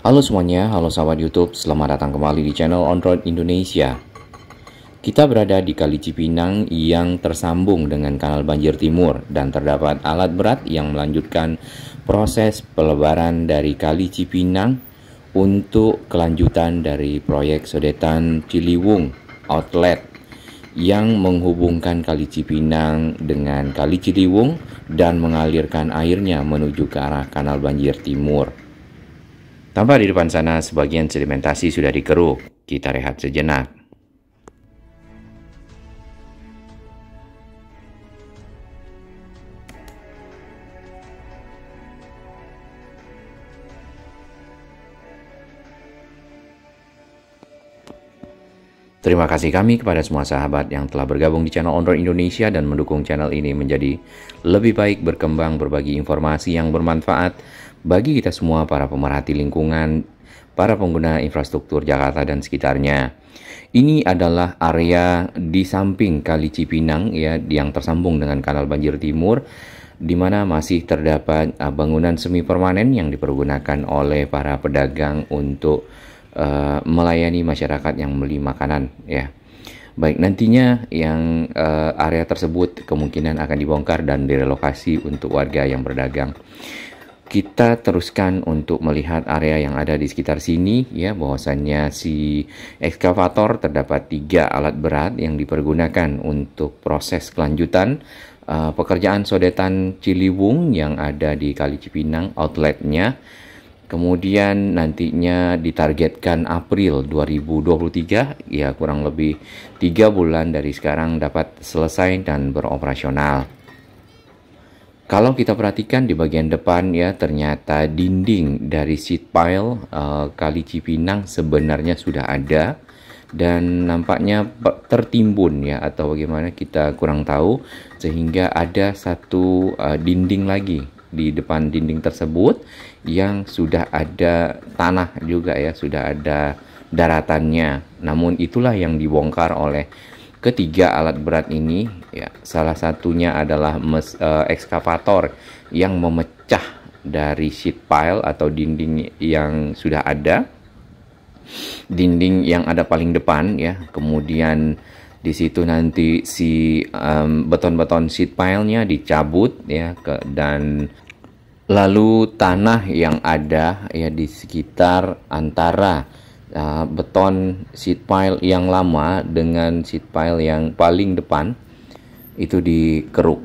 Halo semuanya, halo sahabat YouTube, selamat datang kembali di channel On Road Indonesia. Kita berada di Kali Cipinang yang tersambung dengan Kanal Banjir Timur dan terdapat alat berat yang melanjutkan proses pelebaran dari Kali Cipinang untuk kelanjutan dari proyek Sodetan Ciliwung Outlet yang menghubungkan Kali Cipinang dengan Kali Ciliwung dan mengalirkan airnya menuju ke arah Kanal Banjir Timur. Tampak di depan sana sebagian sedimentasi sudah dikeruk. Kita rehat sejenak. Terima kasih kami kepada semua sahabat yang telah bergabung di channel On Road Indonesia dan mendukung channel ini menjadi lebih baik, berkembang, berbagi informasi yang bermanfaat bagi kita semua para pemerhati lingkungan, para pengguna infrastruktur Jakarta dan sekitarnya. Ini adalah area di samping Kali Cipinang ya, yang tersambung dengan Kanal Banjir Timur, di mana masih terdapat bangunan semi permanen yang dipergunakan oleh para pedagang untuk melayani masyarakat yang beli makanan ya. Baik, nantinya yang area tersebut kemungkinan akan dibongkar dan direlokasi untuk warga yang berdagang. Kita teruskan untuk melihat area yang ada di sekitar sini ya, bahwasannya si ekskavator terdapat 3 alat berat yang dipergunakan untuk proses kelanjutan pekerjaan Sodetan Ciliwung yang ada di Kali Cipinang outletnya. Kemudian nantinya ditargetkan April 2023, ya kurang lebih 3 bulan dari sekarang dapat selesai dan beroperasional. Kalau kita perhatikan di bagian depan ya, ternyata dinding dari sheet pile Kali Cipinang sebenarnya sudah ada dan nampaknya tertimbun ya, atau bagaimana kita kurang tahu, sehingga ada satu dinding lagi di depan dinding tersebut yang sudah ada tanah juga ya, sudah ada daratannya. Namun itulah yang dibongkar oleh ketiga alat berat ini ya. Salah satunya adalah ekskavator yang memecah dari sheet pile atau dinding yang sudah ada, dinding yang ada paling depan ya. Kemudian di situ nanti si beton-beton sheet pile-nya dicabut ya, dan lalu tanah yang ada ya di sekitar antara beton sheet pile yang lama dengan sheet pile yang paling depan itu dikeruk.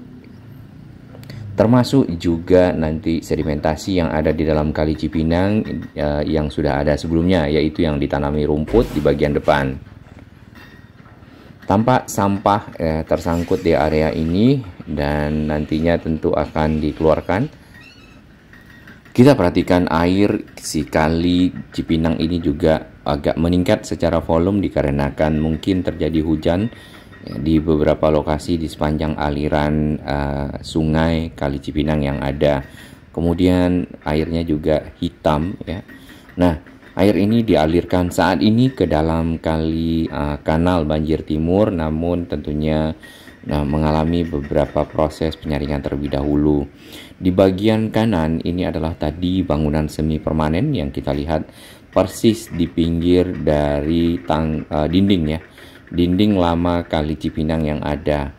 Termasuk juga nanti sedimentasi yang ada di dalam Kali Cipinang yang sudah ada sebelumnya, yaitu yang ditanami rumput di bagian depan. Tampak sampah tersangkut di area ini dan nantinya tentu akan dikeluarkan. Kita perhatikan air si Kali Cipinang ini juga agak meningkat secara volume dikarenakan mungkin terjadi hujan di beberapa lokasi di sepanjang aliran sungai Kali Cipinang yang ada. Kemudian airnya juga hitam ya. Nah, air ini dialirkan saat ini ke dalam Kanal Banjir Timur, namun tentunya mengalami beberapa proses penyaringan terlebih dahulu. Di bagian kanan ini adalah tadi bangunan semi permanen yang kita lihat persis di pinggir dari dinding ya, dinding lama Kali Cipinang yang ada.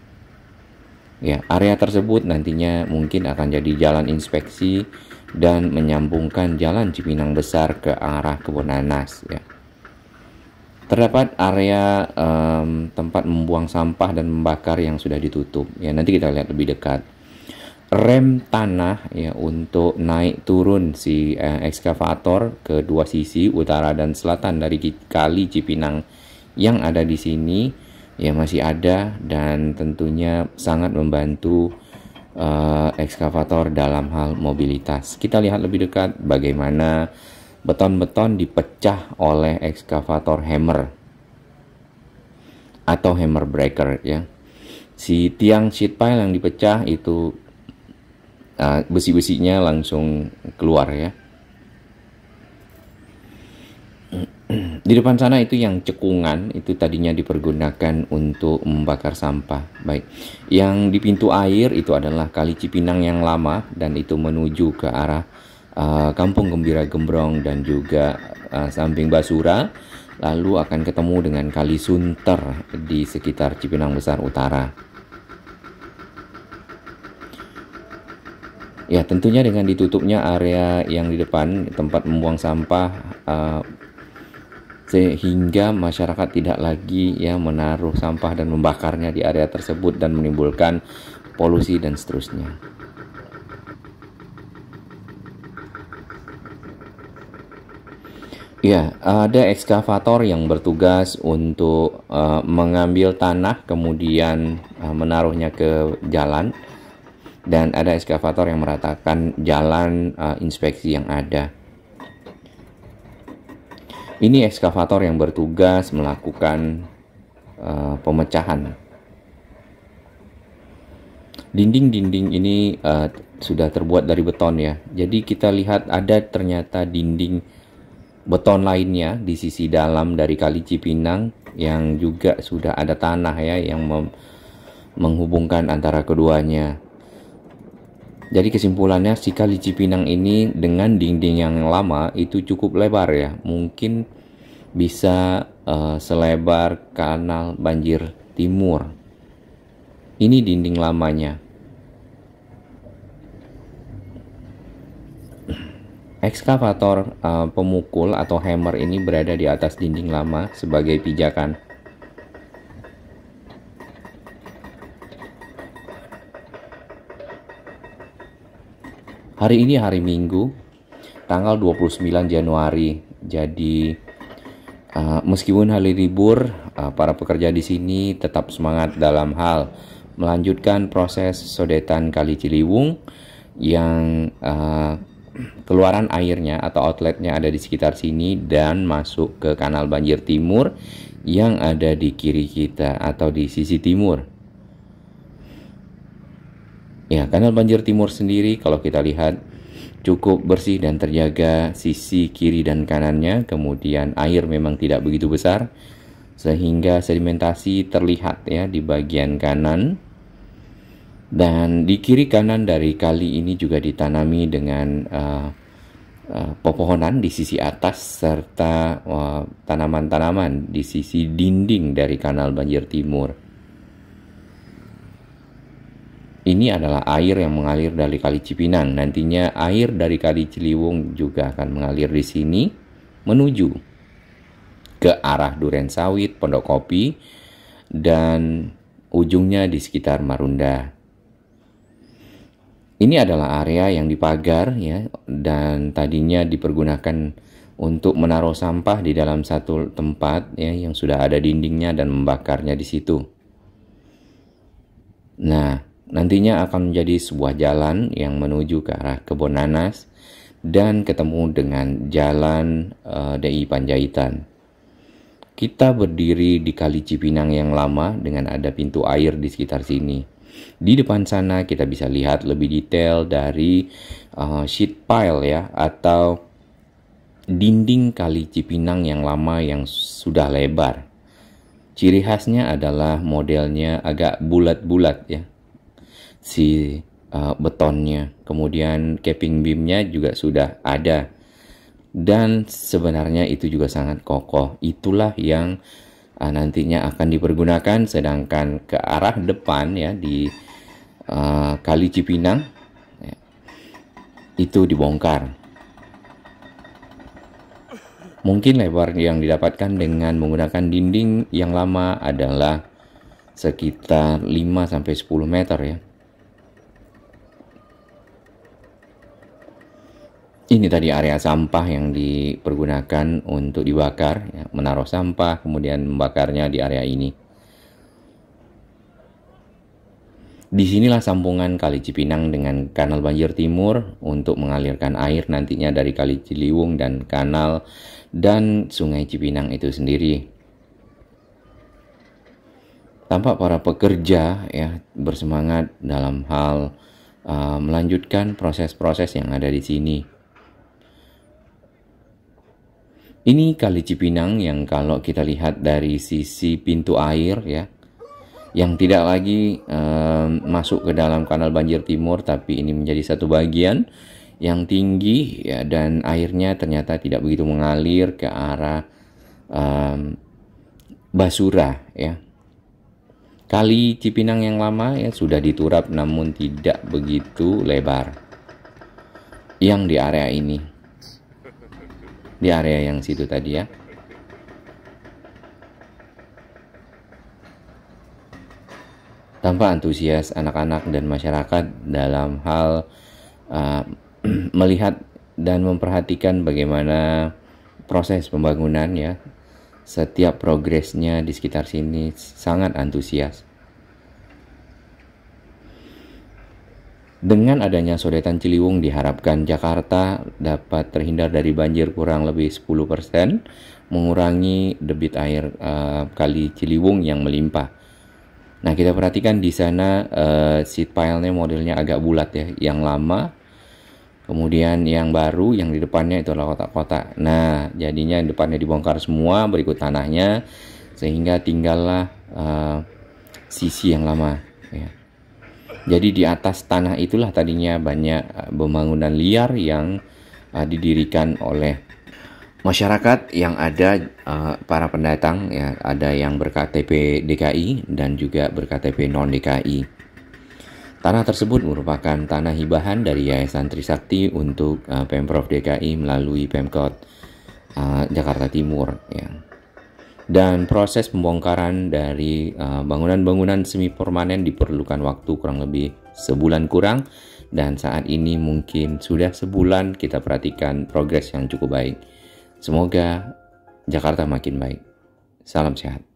Ya, area tersebut nantinya mungkin akan jadi jalan inspeksi dan menyambungkan jalan Cipinang Besar ke arah Kebun Nanas ya. Terdapat area tempat membuang sampah dan membakar yang sudah ditutup ya, nanti kita lihat lebih dekat. Rem tanah ya untuk naik turun si ekskavator ke dua sisi utara dan selatan dari Kali Cipinang yang ada di sini ya masih ada, dan tentunya sangat membantu ekskavator dalam hal mobilitas. Kita lihat lebih dekat bagaimana beton-beton dipecah oleh ekskavator hammer atau hammer breaker ya. Si tiang sheet pile yang dipecah itu besi-besinya langsung keluar ya. Di depan sana itu yang cekungan, itu tadinya dipergunakan untuk membakar sampah. Baik, yang di pintu air itu adalah Kali Cipinang yang lama dan itu menuju ke arah Kampung Gembira Gembrong dan juga Samping Basura, lalu akan ketemu dengan Kali Sunter di sekitar Cipinang Besar Utara. Ya, tentunya dengan ditutupnya area yang di depan tempat membuang sampah, sehingga masyarakat tidak lagi ya menaruh sampah dan membakarnya di area tersebut dan menimbulkan polusi dan seterusnya. Ya, ada ekskavator yang bertugas untuk mengambil tanah kemudian menaruhnya ke jalan, dan ada ekskavator yang meratakan jalan inspeksi yang ada. Ini ekskavator yang bertugas melakukan pemecahan. Dinding-dinding ini sudah terbuat dari beton ya. Jadi kita lihat ada ternyata dinding beton lainnya di sisi dalam dari Kali Cipinang yang juga sudah ada tanah ya yang menghubungkan antara keduanya. Jadi kesimpulannya si Kali Cipinang ini dengan dinding yang lama itu cukup lebar ya. Mungkin bisa selebar Kanal Banjir Timur. Ini dinding lamanya. Ekskavator pemukul atau hammer ini berada di atas dinding lama sebagai pijakan. Hari ini hari Minggu, tanggal 29 Januari. Jadi meskipun hari libur, para pekerja di sini tetap semangat dalam hal melanjutkan proses sodetan Kali Ciliwung yang keluaran airnya atau outletnya ada di sekitar sini dan masuk ke Kanal Banjir Timur yang ada di kiri kita atau di sisi timur. Ya, Kanal Banjir Timur sendiri kalau kita lihat cukup bersih dan terjaga sisi kiri dan kanannya. Kemudian air memang tidak begitu besar sehingga sedimentasi terlihat ya di bagian kanan. Dan di kiri kanan dari kali ini juga ditanami dengan pepohonan di sisi atas serta tanaman-tanaman di sisi dinding dari Kanal Banjir Timur. Ini adalah air yang mengalir dari Kali Cipinang. Nantinya air dari Kali Ciliwung juga akan mengalir di sini menuju ke arah Durensawit, Pondok Kopi, dan ujungnya di sekitar Marunda. Ini adalah area yang dipagar ya, dan tadinya dipergunakan untuk menaruh sampah di dalam satu tempat ya yang sudah ada dindingnya dan membakarnya di situ. Nah, nantinya akan menjadi sebuah jalan yang menuju ke arah Kebon Nanas dan ketemu dengan jalan DI Panjaitan. Kita berdiri di Kali Cipinang yang lama dengan ada pintu air di sekitar sini. Di depan sana kita bisa lihat lebih detail dari sheet pile ya atau dinding Kali Cipinang yang lama yang sudah lebar. Ciri khasnya adalah modelnya agak bulat-bulat ya. Si betonnya, kemudian capping beamnya juga sudah ada, dan sebenarnya itu juga sangat kokoh. Itulah yang nantinya akan dipergunakan, sedangkan ke arah depan ya di Kali Cipinang ya, itu dibongkar. Mungkin lebar yang didapatkan dengan menggunakan dinding yang lama adalah sekitar 5-10 meter ya. Ini tadi area sampah yang dipergunakan untuk dibakar, ya, menaruh sampah, kemudian membakarnya di area ini. Disinilah sambungan Kali Cipinang dengan Kanal Banjir Timur untuk mengalirkan air nantinya dari Kali Ciliwung dan kanal dan Sungai Cipinang itu sendiri. Tampak para pekerja ya bersemangat dalam hal melanjutkan proses-proses yang ada di sini. Ini Kali Cipinang yang kalau kita lihat dari sisi pintu air ya, yang tidak lagi masuk ke dalam Kanal Banjir Timur, tapi ini menjadi satu bagian yang tinggi ya, dan airnya ternyata tidak begitu mengalir ke arah Basura ya. Kali Cipinang yang lama ya sudah diturap namun tidak begitu lebar. Yang di area ini, di area yang situ tadi ya. Tanpa antusias anak-anak dan masyarakat dalam hal melihat dan memperhatikan bagaimana proses pembangunan ya, setiap progresnya di sekitar sini sangat antusias. Dengan adanya sodetan Ciliwung diharapkan Jakarta dapat terhindar dari banjir kurang lebih 10%, mengurangi debit air kali Ciliwung yang melimpah. Nah, kita perhatikan di sana seat pile-nya modelnya agak bulat ya, yang lama. Kemudian yang baru, yang di depannya itu adalah kotak-kotak. Nah, jadinya depannya dibongkar semua, berikut tanahnya, sehingga tinggallah sisi yang lama. Ya. Jadi di atas tanah itulah tadinya banyak pembangunan liar yang didirikan oleh masyarakat yang ada, para pendatang ya, ada yang berKTP DKI dan juga berKTP non DKI. Tanah tersebut merupakan tanah hibahan dari Yayasan Trisakti untuk Pemprov DKI melalui Pemkot Jakarta Timur ya. Dan proses pembongkaran dari bangunan-bangunan semi permanen diperlukan waktu kurang lebih sebulan kurang, dan saat ini mungkin sudah sebulan kita perhatikan progres yang cukup baik. Semoga Jakarta makin baik. Salam sehat.